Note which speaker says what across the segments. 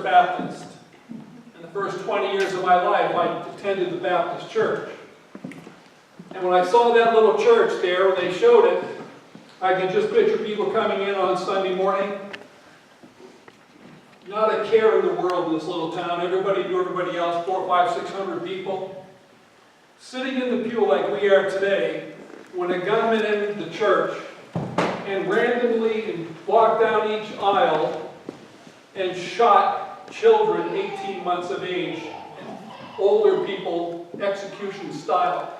Speaker 1: Baptist. In the first 20 years of my life, I attended the Baptist church. And when I saw that little church there, when they showed it, I could just picture people coming in on Sunday morning. Not a care in the world in this little town. Everybody knew everybody else, 400, 500, 600 people. Sitting in the pew like we are today, when a gunman entered the church and randomly walked down each aisle and shot children 18 months of age, older people, execution style.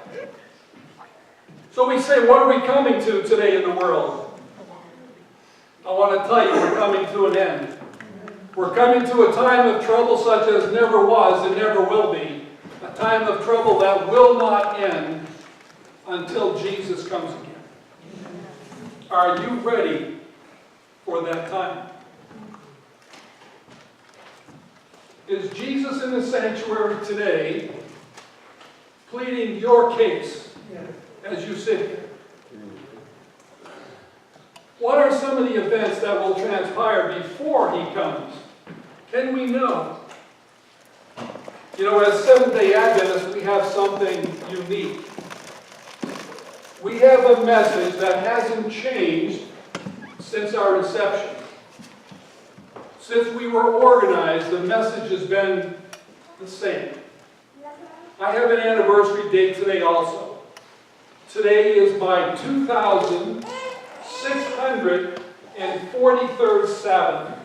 Speaker 1: So we say, what are we coming to today in the world? I want to tell you, we're coming to an end. We're coming to a time of trouble such as never was and never will be. A time of trouble that will not end until Jesus comes again. Are you ready for that time? Is Jesus in the sanctuary today pleading your case as you sit here? What are some of the events that will transpire before he comes? Can we know? You know, as Seventh-day Adventists, we have something unique. We have a message that hasn't changed since our inception. Since we were organized, the message has been the same. I have an anniversary date today also. Today is my 2643rd Sabbath.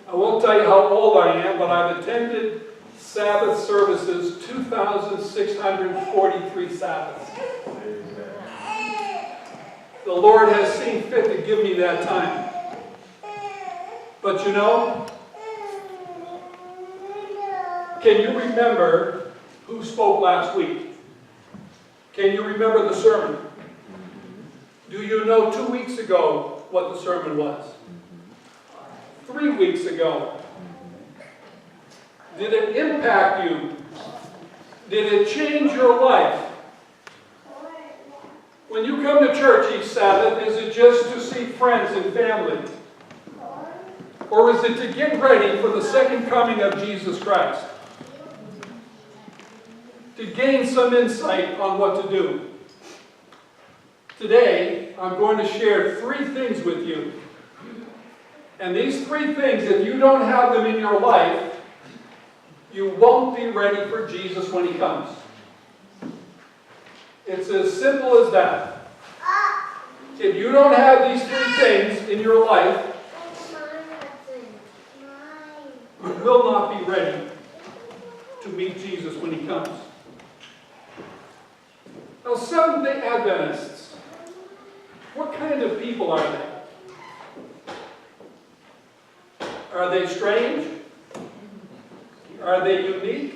Speaker 1: I won't tell you how old I am, but I've attended Sabbath services 2,643 Sabbaths. The Lord has seen fit to give me that time. But you know, can you remember who spoke last week? Can you remember the sermon? Do you know 2 weeks ago what the sermon was? 3 weeks ago? Did it impact you? Did it change your life? When you come to church each Sabbath, is it just to see friends and family? Or is it to get ready for the second coming of Jesus Christ? To gain some insight on what to do. Today, I'm going to share 3 things with you. And these 3 things, if you don't have them in your life, you won't be ready for Jesus when he comes. It's as simple as that. If you don't have these 3 things in your life, you will not be ready to meet Jesus when he comes. Now, Seventh-day Adventists, what kind of people are they? Are they strange? Are they unique?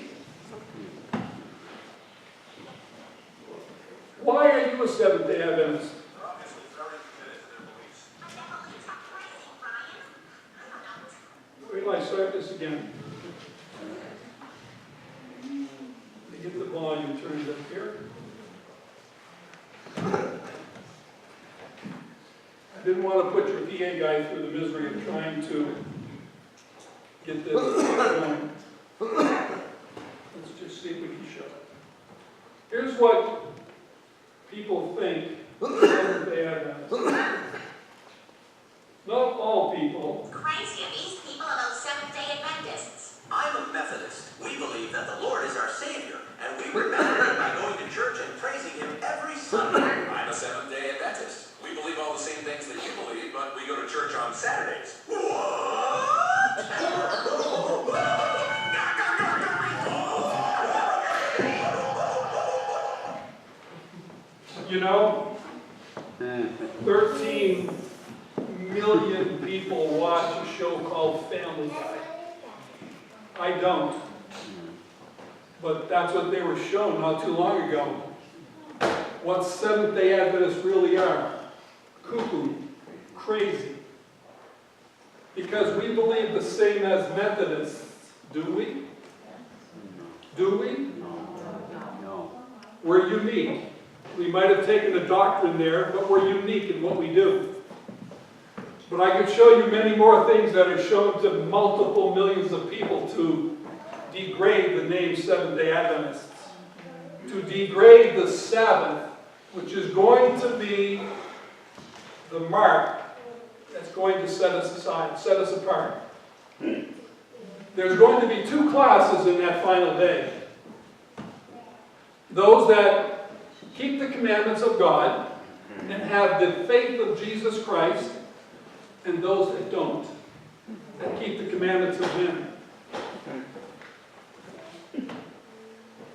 Speaker 1: Why are you a Seventh-day Adventist? Wait till I start this again. Let me get the volume turned up here. I didn't want to put your PA guy through the misery of trying to get this going. Let's just see if we can show it. Here's what people think Seventh-day Adventists. Not all people.
Speaker 2: Crazy of these people about Seventh-day Adventists. I'm a Methodist. We believe that the Lord is our Savior, and we remember Him by going to church and praising Him every Sunday. I'm a Seventh-day Adventist. We believe all the same things that you believe, but we go to church on Saturdays. What?
Speaker 1: You know, 13 million people watch a show called Family Guy. I don't. But that's what they were shown not too long ago. What Seventh-day Adventists really are. Cuckoo. Crazy. Because we believe the same as Methodists. Do we? Do we?
Speaker 3: No.
Speaker 1: We're unique. We might have taken a doctrine there, but we're unique in what we do. But I could show you many more things that are shown to multiple millions of people to degrade the name Seventh-day Adventists, to degrade the Sabbath, which is going to be the mark that's going to set us aside, set us apart. There's going to be two classes in that final day. Those that keep the commandments of God and have the faith of Jesus Christ, and those that don't, that keep the commandments of Him.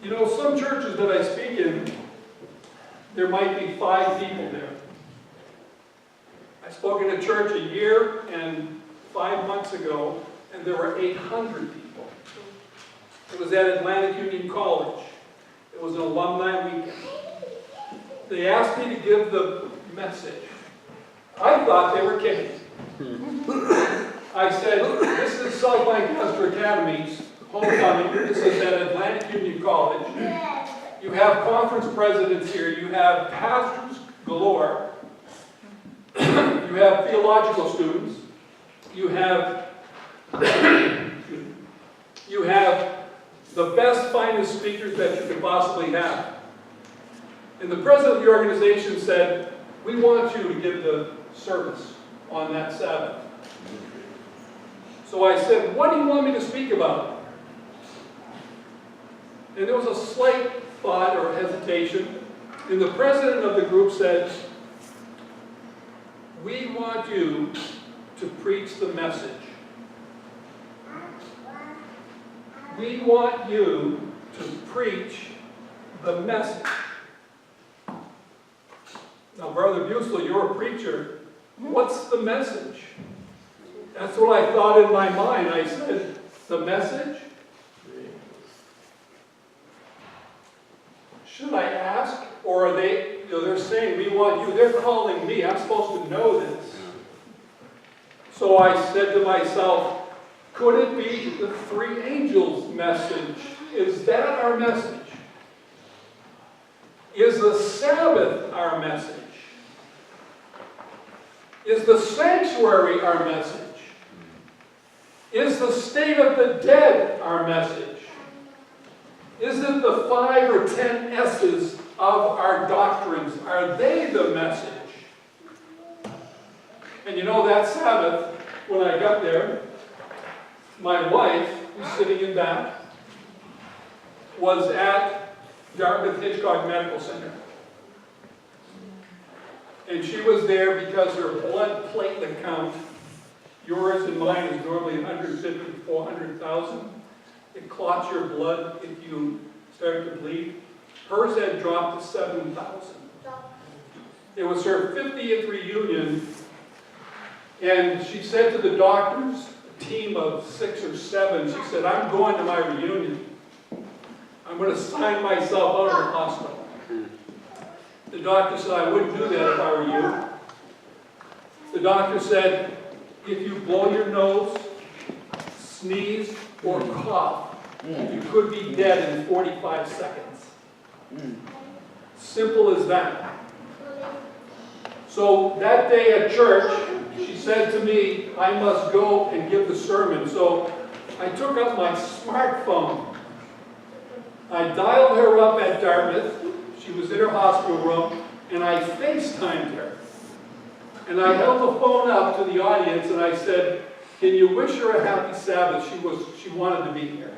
Speaker 1: You know, some churches that I speak in, there might be 5 people there. I spoke in a church a year and 5 months ago, and there were 800 people. It was at Atlantic Union College. It was an alumni weekend. They asked me to give the message. I thought they were kidding. I said, this is South Lancaster Academy's homecoming. This is at Atlantic Union College. You have conference presidents here. You have pastors galore. You have theological students. You have the best, finest speakers that you could possibly have. And the president of the organization said, we want you to give the service on that Sabbath. So I said, what do you want me to speak about? And there was a slight thought or hesitation. And the president of the group said, we want you to preach the message. We want you to preach the message. Now, Brother Bussel, you're a preacher. What's the message? That's what I thought in my mind. I said, the message? Should I ask? Or are they, they're saying, we want you. They're calling me. I'm supposed to know this. So I said to myself, could it be the 3 angels' message? Is that our message? Is the Sabbath our message? Is the sanctuary our message? Is the state of the dead our message? Is it the 5 or 10 S's of our doctrines? Are they the message? And you know, that Sabbath, when I got there, my wife, who's sitting in back, was at Dartmouth Hitchcock Medical Center. And she was there because her blood platelet count, yours and mine, is normally 150 to 400,000. It clots your blood if you start to bleed. Hers had dropped to 7,000. It was her 50th reunion, and she said to the doctors, a team of 6 or 7, she said, I'm going to my reunion. I'm going to sign myself out of the hospital. The doctor said, I wouldn't do that if I were you. The doctor said, if you blow your nose, sneeze, or cough, you could be dead in 45 seconds. Simple as that. So that day at church, she said to me, I must go and give the sermon. So I took out my smartphone. I dialed her up at Dartmouth. She was in her hospital room, and I FaceTimed her. And I held the phone up to the audience, and I said, can you wish her a happy Sabbath? She wanted to be here.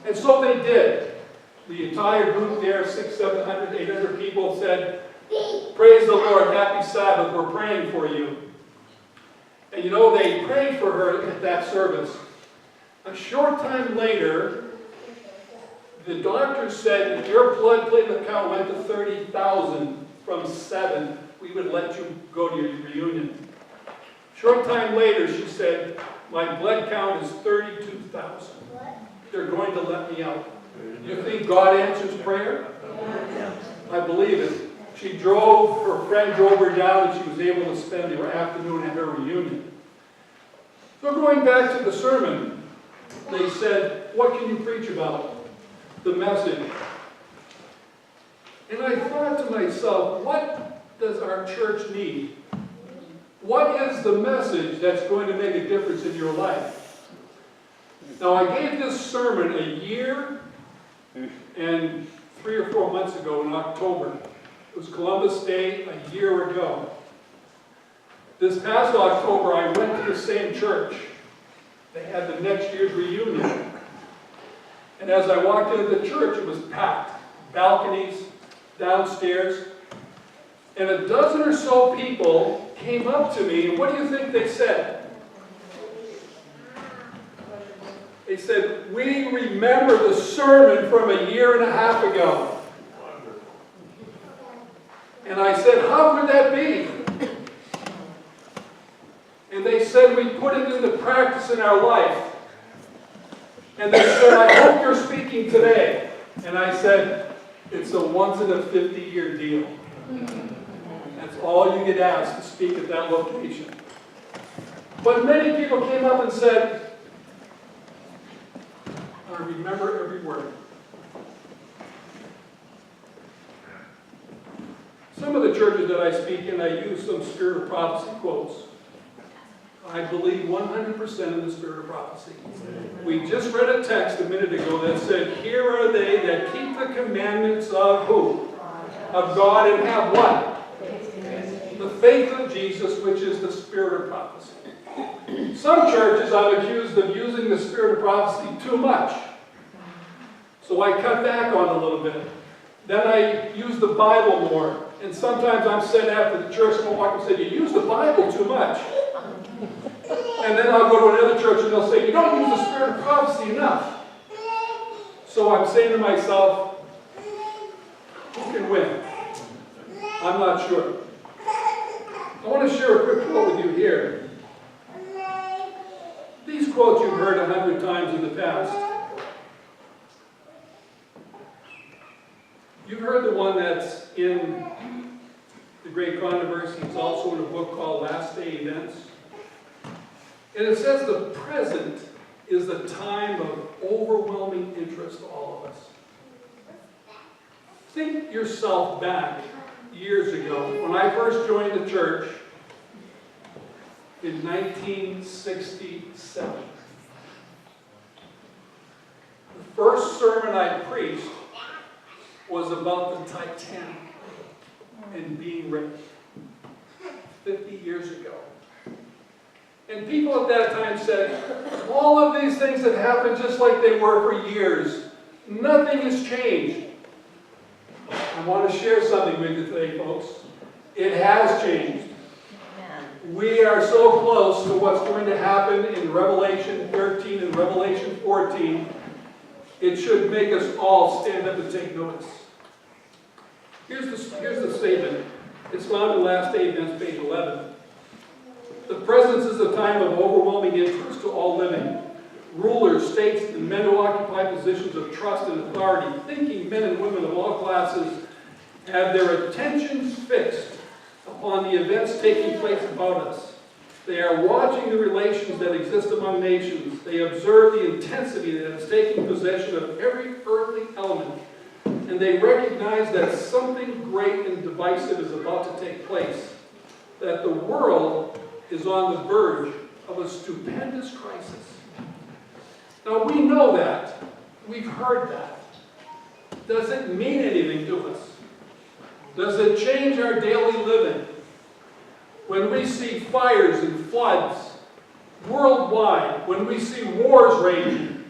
Speaker 1: And so they did. The entire group there, 600, 700, 800 people said, praise the Lord, happy Sabbath, we're praying for you. And you know, they prayed for her at that service. A short time later, the doctor said, if your blood platelet count went to 30,000 from 7, we would let you go to your reunion. Short time later, she said, my blood count is 32,000. They're going to let me out. You think God answers prayer? I believe it. Her friend drove her down, and she was able to spend the afternoon at her reunion. So going back to the sermon, they said, what can you preach about? The message. And I thought to myself, what does our church need? What is the message that's going to make a difference in your life? Now, I gave this sermon a year and 3 or 4 months ago in October. It was Columbus Day a year ago. This past October, I went to the same church. They had the next year's reunion. And as I walked into the church, it was packed. Balconies, downstairs. And a dozen or so people came up to me, and what do you think they said? They said, "We remember the sermon from a year and a half ago." And I said, "How could that be?" And they said, "We put it into practice in our life." And they said, "I hope you're speaking today." And I said, "It's a once-in-a-50-year deal. That's all you get asked to speak at that location." But many people came up and said, "I remember every word." Some of the churches that I speak in, I use some Spirit of Prophecy quotes. I believe 100% in the Spirit of prophecy. We just read a text a minute ago that said, "Here are they that keep the commandments of" who? Of God, and have what? The faith of Jesus, which is the Spirit of prophecy. Some churches I'm accused of using the Spirit of prophecy too much. So I cut back on it a little bit. Then I use the Bible more. And sometimes I'm said after the church, someone will walk and say, "You use the Bible too much." And then I'll go to another church and they'll say, "You don't use the Spirit of prophecy enough." So I'm saying to myself, who can win? I'm not sure. I want to share a quick quote with you here. These quotes you've heard 100 times in the past. You've heard the one that's in The Great Controversy. It's also in a book called Last Day Events. And it says the present is a time of overwhelming interest to all of us. Think yourself back years ago when I first joined the church in 1967. The first sermon I preached was about the Titanic and being ready. 50 years ago. And people at that time said, all of these things have happened just like they were for years. Nothing has changed. I want to share something with you today, folks. It has changed. We are so close to what's going to happen in Revelation 13 and Revelation 14. It should make us all stand up and take notice. Here's the statement. It's found in Last Day Events, page 11. The presence is a time of overwhelming interest to all living. Rulers, statesmen, and men who occupy positions of trust and authority, thinking men and women of all classes, have their attentions fixed upon the events taking place about us. They are watching the relations that exist among nations. They observe the intensity that is taking possession of every earthly element. And they recognize that something great and divisive is about to take place. That the world is on the verge of a stupendous crisis. Now we know that. We've heard that. Does it mean anything to us? Does it change our daily living? When we see fires and floods worldwide, when we see wars raging,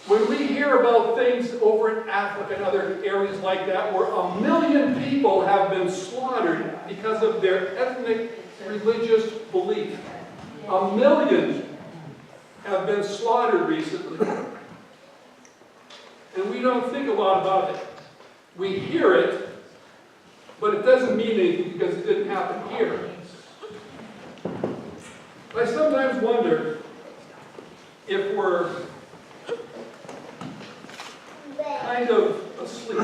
Speaker 1: when we hear about things over in Africa and other areas like that where 1 million people have been slaughtered because of their ethnic religious belief. 1 million have been slaughtered recently. And we don't think a lot about it. We hear it, but it doesn't mean anything because it didn't happen here. I sometimes wonder if we're kind of asleep.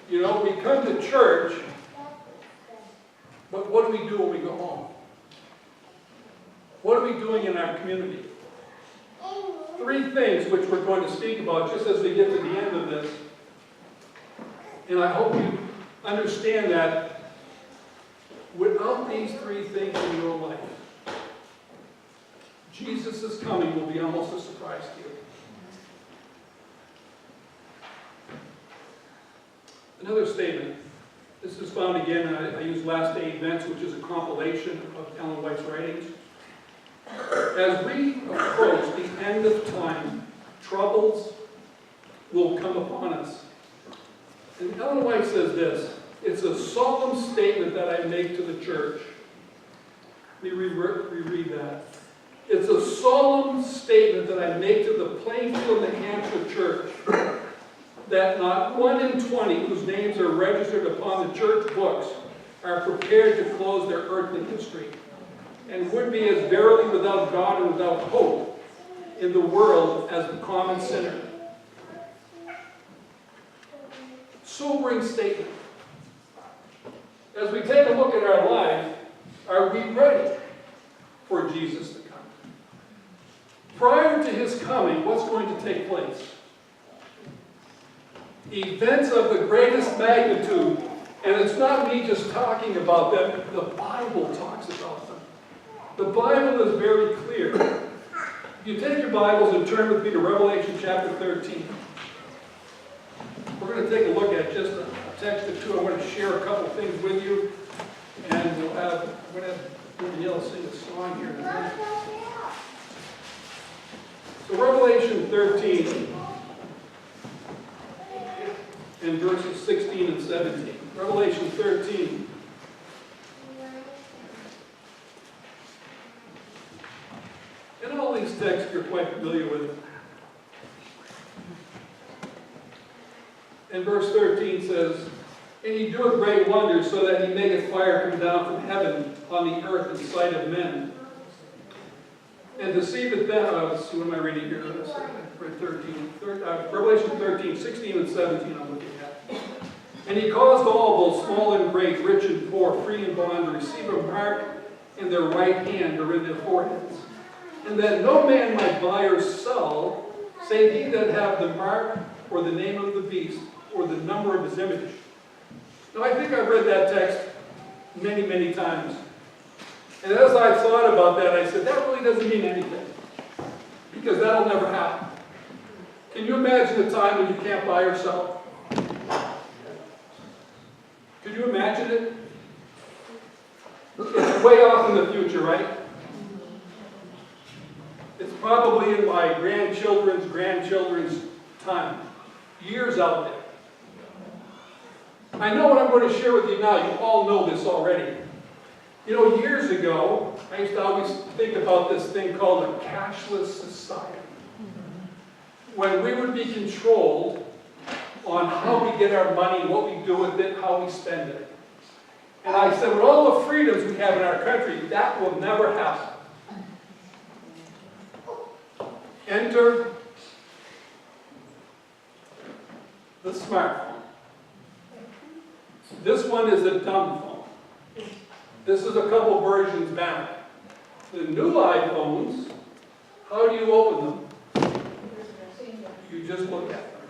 Speaker 1: You know, we come to church, but what do we do when we go home? What are we doing in our community? 3 things which we're going to speak about just as we get to the end of this. And I hope you understand that Without these three things in your life, Jesus' coming will be almost a surprise to you. Another statement. This is found again, I use Last Day Events, which is a compilation of Ellen White's writings. As we approach the end of time, troubles will come upon us. And Ellen White says this, it's a solemn statement that I make to the church. Let me reread that. It's a solemn statement that I make to the Plainfield, New Hampshire church, that not 1 in 20 whose names are registered upon the church books are prepared to close their earthly history, and would be as verily without God and without hope in the world as the common sinner. Sobering statement. As we take a look at our life, are we ready for Jesus to come? Prior to his coming, what's going to take place? Events of the greatest magnitude, and it's not me just talking about them, the Bible talks about them. The Bible is very clear. If you take your Bibles and turn with me to Revelation chapter 13, we're going to take a look at just a text or two. I want to share a couple things with you, and we're going to have Danielle sing a song here in a minute. So Revelation 13, and verses 16 and 17. Revelation 13. And all these texts you're quite familiar with. And verse 13 says, and he doeth great wonders, so that he maketh fire come down from heaven on the earth in sight of men. And deceiveth them, what am I reading here? Revelation 13, 16 and 17 I'm looking at. And he caused all, both small and great, rich and poor, free and bond, to receive a mark in their right hand or in their foreheads. And that no man might buy or sell, save he that have the mark or the name of the beast or the number of his image. Now I think I've read that text many, many times. And as I thought about that, I said, that really doesn't mean anything. Because that'll never happen. Can you imagine a time when you can't buy or sell? Could you imagine it? It's way off in the future, right? It's probably in my grandchildren's time. Years out there. I know what I'm going to share with you now. You all know this already. You know, years ago, I used to always think about this thing called a cashless society. When we would be controlled on how we get our money, what we do with it, how we spend it. And I said, with all the freedoms we have in our country, that will never happen. Enter the smartphone. This one is a dumb phone. This is a couple versions back. The new iPhones, how do you open them? You just look at them.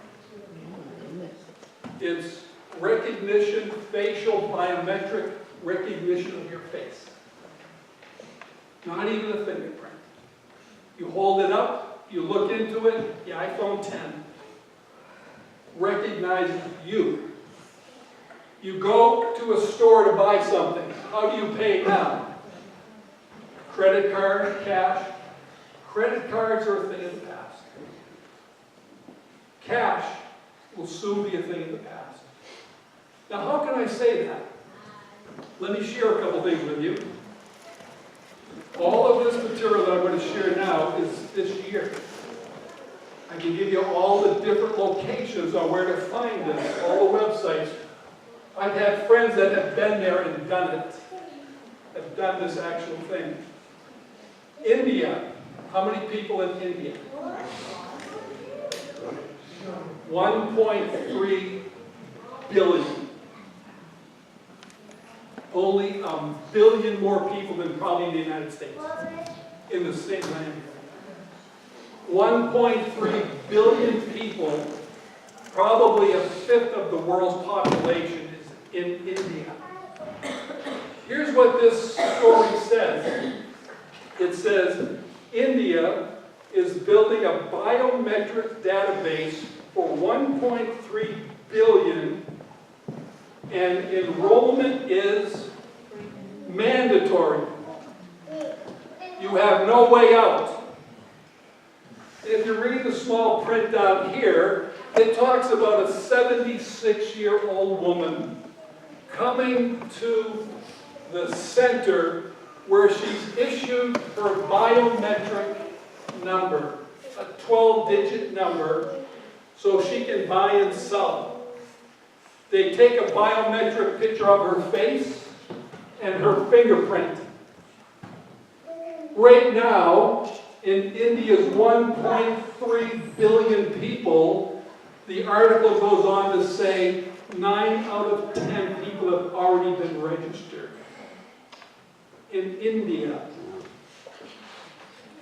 Speaker 1: It's recognition, facial biometric recognition of your face. Not even a fingerprint. You hold it up, you look into it, the iPhone 10 recognizes you. You go to a store to buy something. How do you pay now? Credit card, cash. Credit cards are a thing of the past. Cash will soon be a thing of the past. Now, how can I say that? Let me share a couple things with you. All of this material that I'm going to share now is this year. I can give you all the different locations on where to find this, all the websites. I've had friends that have been there and done it, have done this actual thing. India. How many people in India? 1.3 billion. Only 1 billion more people than probably in the United States in the same land. 1.3 billion people, probably a fifth of the world's population is in India. Here's what this story says. It says, India is building a biometric database for 1.3 billion, and enrollment is mandatory. You have no way out. If you read the small print down here, it talks about a 76-year-old woman coming to the center where she's issued her biometric number, a 12-digit number, so she can buy and sell. They take a biometric picture of her face and her fingerprint. Right now, in India's 1.3 billion people, the article goes on to say 9 out of 10 people have already been registered. In India.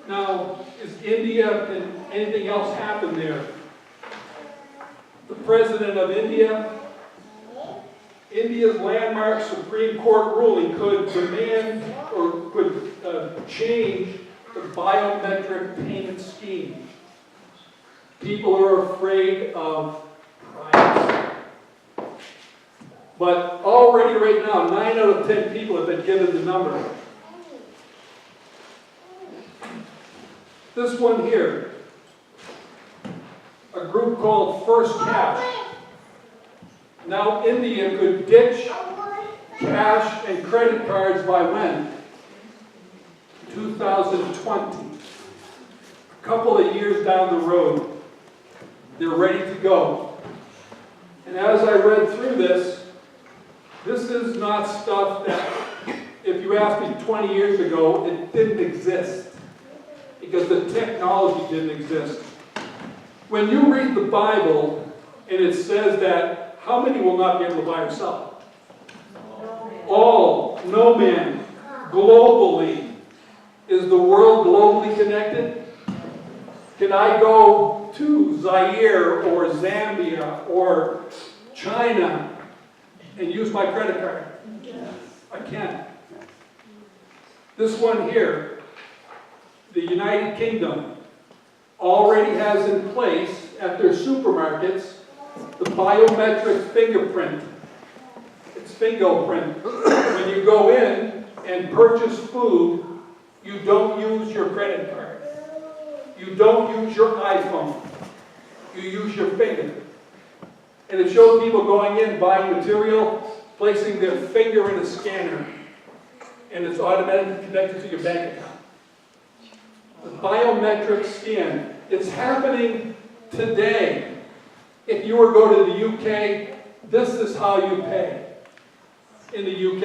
Speaker 1: Now, is India and anything else happen there? The President of India, India's landmark Supreme Court ruling could demand or could change the biometric payment scheme. People are afraid of privacy. But already right now, 9 out of 10 people have been given the number. This one here, a group called First Cash. Now India could ditch cash and credit cards by when? 2020. A couple of years down the road, they're ready to go. And as I read through this is not stuff that, if you asked me 20 years ago, it didn't exist. Because the technology didn't exist. When you read the Bible, and it says that, how many will not be able to buy or sell? All, no man, globally. Is the world globally connected? Can I go to Zaire or Zambia or China and use my credit card? I can. This one here, the United Kingdom already has in place at their supermarkets the biometric fingerprint. It's fingerprint. When you go in and purchase food, you don't use your credit card. You don't use your iPhone. You use your finger. And it shows people going in, buying material, placing their finger in a scanner, and it's automatically connected to your bank account. The biometric scan. It's happening today. If you were to go to the UK, this is how you pay in the UK.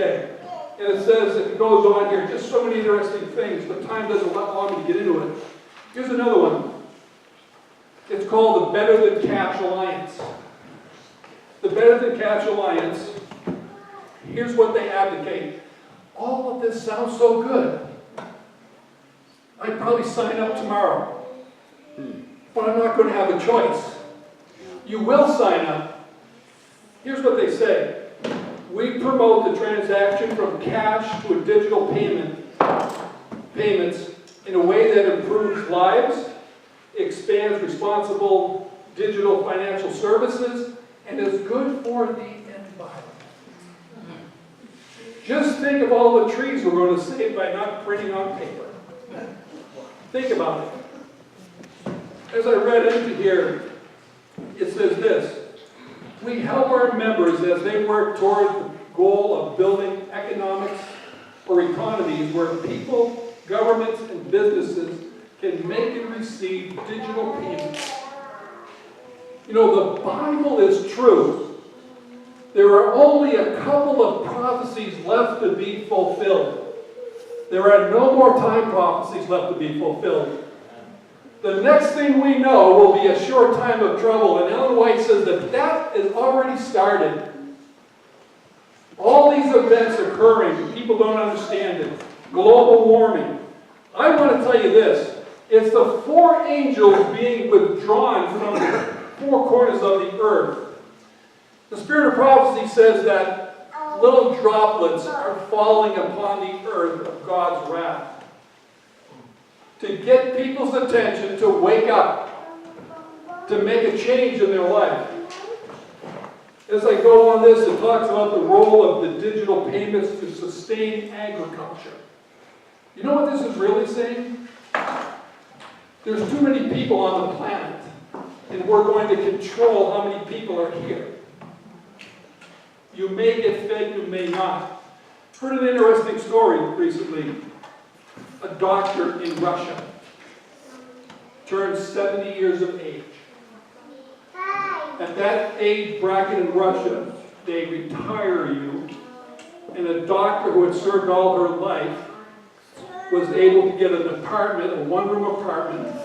Speaker 1: And it says, if it goes on here, just so many interesting things, but time doesn't allow me to get into it. Here's another one. It's called the Better Than Cash Alliance. The Better Than Cash Alliance, here's what they advocate. All of this sounds so good. I'd probably sign up tomorrow. But I'm not going to have a choice. You will sign up. Here's what they say. We promote the transaction from cash to a digital payments in a way that improves lives, expands responsible digital financial services, and is good for the environment. Just think of all the trees we're going to save by not printing on paper. Think about it. As I read into here, it says this. We help our members as they work toward the goal of building economics or economies where people, governments, and businesses can make and receive digital payments. You know, the Bible is true. There are only a couple of prophecies left to be fulfilled. There are no more time prophecies left to be fulfilled. The next thing we know will be a short time of trouble, and Ellen White says that is already started. All these events occurring, people don't understand it. Global warming. I want to tell you this. It's the 4 angels being withdrawn from the 4 corners of the earth. The spirit of prophecy says that little droplets are falling upon the earth of God's wrath. To get people's attention to wake up, to make a change in their life. As I go on this, it talks about the role of the digital payments to sustain agriculture. You know what this is really saying? There's too many people on the planet, and we're going to control how many people are here. You may get fed, you may not. Heard an interesting story recently. A doctor in Russia turned 70 years of age. At that age bracket in Russia, they retire you, and a doctor who had served all her life was able to get an apartment, a one-room apartment,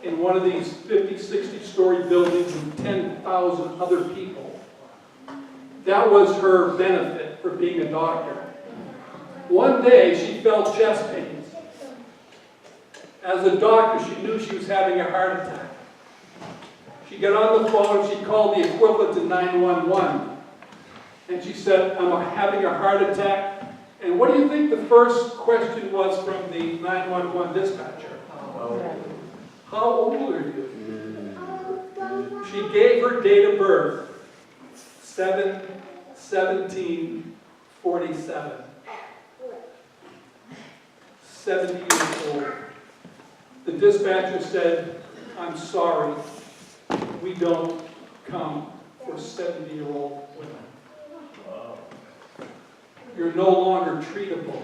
Speaker 1: in one of these 50, 60-story buildings with 10,000 other people. That was her benefit for being a doctor. One day, she felt chest pains. As a doctor, she knew she was having a heart attack. She got on the phone and she called the equivalent to 911. And she said, I'm having a heart attack. And what do you think the first question was from the 911 dispatcher? How old are you? She gave her date of birth, 7/17/47. 70 years old. The dispatcher said, I'm sorry, we don't come for 70-year-old women. You're no longer treatable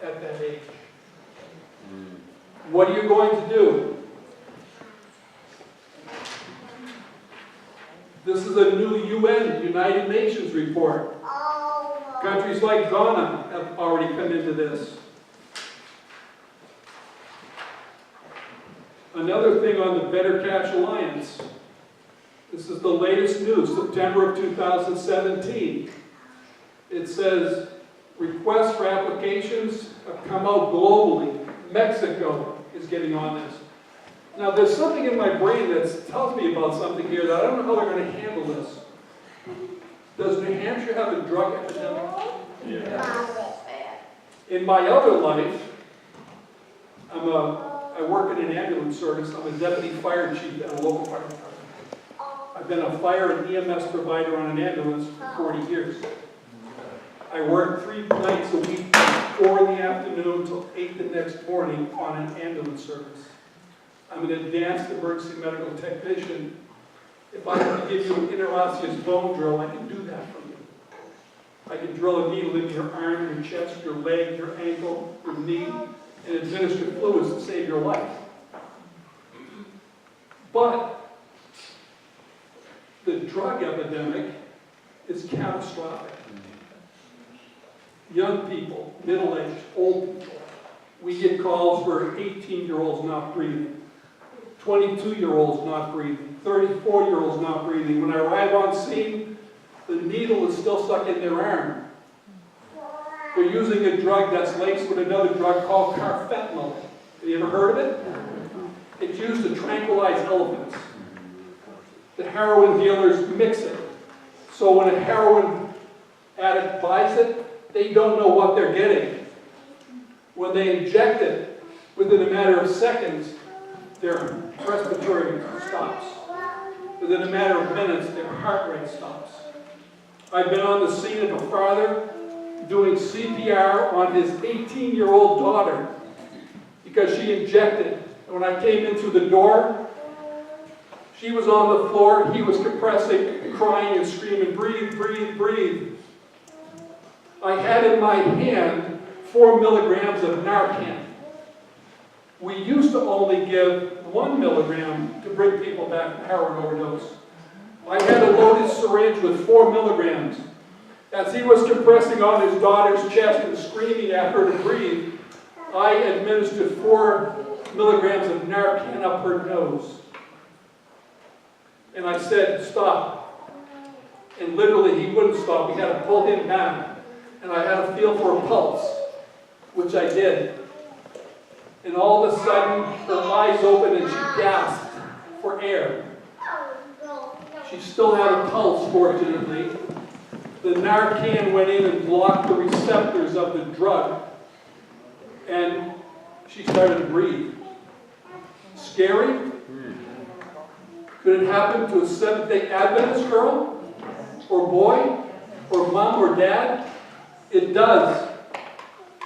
Speaker 1: at that age. What are you going to do? This is a new UN, United Nations report. Countries like Ghana have already come into this. Another thing on the Better Catch Alliance. This is the latest news, September of 2017. It says, requests for applications have come out globally. Mexico is getting on this. Now, there's something in my brain that tells me about something here that I don't know how they're going to handle this. Does New Hampshire have a drug epidemic?
Speaker 3: Yeah.
Speaker 1: In my other life, I work in an ambulance service. I'm a deputy fire chief at a local fire department. I've been a fire and EMS provider on an ambulance for 40 years. I work 3 nights a week, 4 in the afternoon till 8 the next morning on an ambulance service. I'm an advanced emergency medical technician. If I have to give you an interosseous bone drill, I can do that for you. I can drill a needle into your arm, your chest, your leg, your ankle, your knee, and administer fluids to save your life. But the drug epidemic is catastrophic. Young people, middle-aged, old people. We get calls for 18-year-olds not breathing, 22-year-olds not breathing, 34-year-olds not breathing. When I arrive on scene, the needle is still stuck in their arm. They're using a drug that's laced with another drug called carfentanil. Have you ever heard of it? It's used to tranquilize elephants. The heroin dealers mix it. So when a heroin addict buys it, they don't know what they're getting. When they inject it, within a matter of seconds, their respiratory stops. Within a matter of minutes, their heart rate stops. I've been on the scene of a father doing CPR on his 18-year-old daughter because she injected. And when I came in through the door, she was on the floor, he was compressing, crying and screaming, breathe, breathe, breathe. I had in my hand 4 milligrams of Narcan. We used to only give 1 milligram to bring people back from heroin overdose. I had a loaded syringe with 4 milligrams. As he was compressing on his daughter's chest and screaming at her to breathe, I administered 4 milligrams of Narcan up her nose. And I said, stop. And literally he wouldn't stop. We had to pull him back. And I had to feel for a pulse, which I did. And all of a sudden, her eyes opened and she gasped for air. She still had a pulse, fortunately. the Narcan went in and blocked the receptors of the drug, and she started to breathe. Scary? Could it happen to a Seventh-day Adventist girl, or boy, or mom, or dad? It does.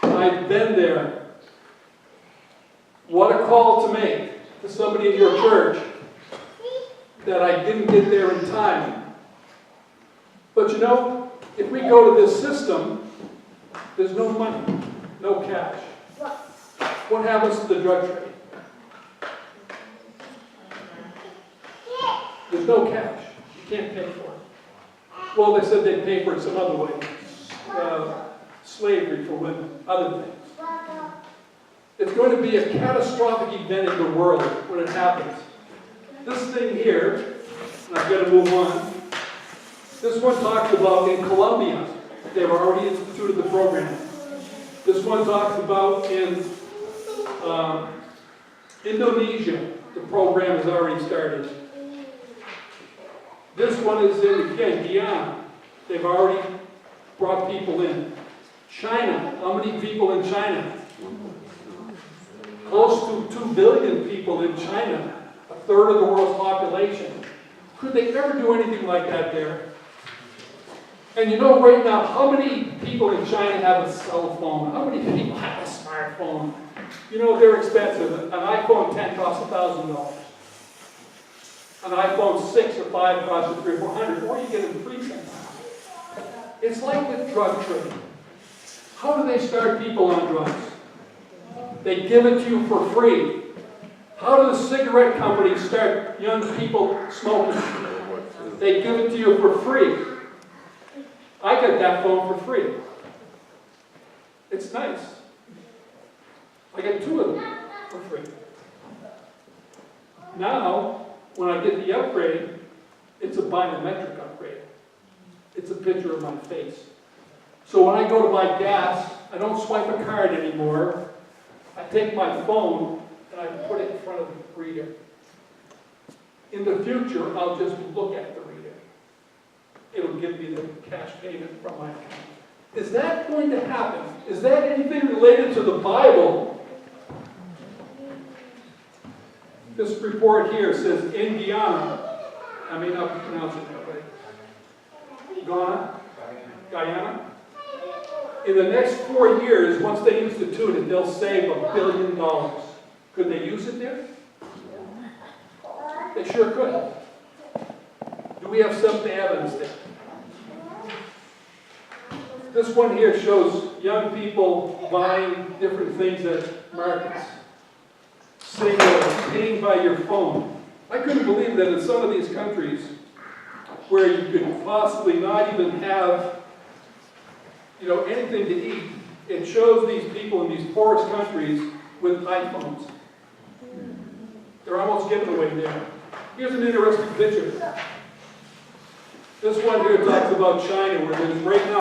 Speaker 1: I've been there. What a call to make to somebody in your church that I didn't get there in time. But you know, if we go to this system, there's no money, no cash. What happens to the drug trade? There's no cash. You can't pay for it. Well, they said they'd pay for it some other way. Slavery for women, other things. It's going to be a catastrophic event in the world when it happens. This thing here, and I've got to move on. This one talks about in Colombia, they've already instituted the program. This one talks about in Indonesia, the program has already started. This one is in, again, Guyana. They've already brought people in. China, how many people in China? Close to 2 billion people in China, a third of the world's population. Could they ever do anything like that there? And you know right now, how many people in China have a cell phone? How many people have a smartphone? You know, they're expensive. An iPhone 10 costs $1,000. An iPhone 6 or 5 costs $300 or $400, or you get it free sometimes. It's like the drug trade. How do they start people on drugs? They give it to you for free. How do the cigarette companies start young people smoking? They give it to you for free. I got that phone for free. It's nice. I got 2 of them for free. Now, when I get the upgrade, it's a biometric upgrade. It's a picture of my face. So when I go to buy gas, I don't swipe a card anymore. I take my phone and I put it in front of the reader. In the future, I'll just look at the reader. It'll give me the cash payment from my account. Is that going to happen? Is that anything related to the Bible? This report here says in Guyana, I may not pronounce it that way. Guyana? In the next 4 years, once they institute it, they'll save $1 billion. Could they use it there? They sure could. Do we have some evidence there? This one here shows young people buying different things at markets. Saying paying by your phone. I couldn't believe that in some of these countries where you could possibly not even have, anything to eat, it shows these people in these poorest countries with iPhones. They're almost giving away there. Here's an interesting picture. This one here talks about China, where there's right now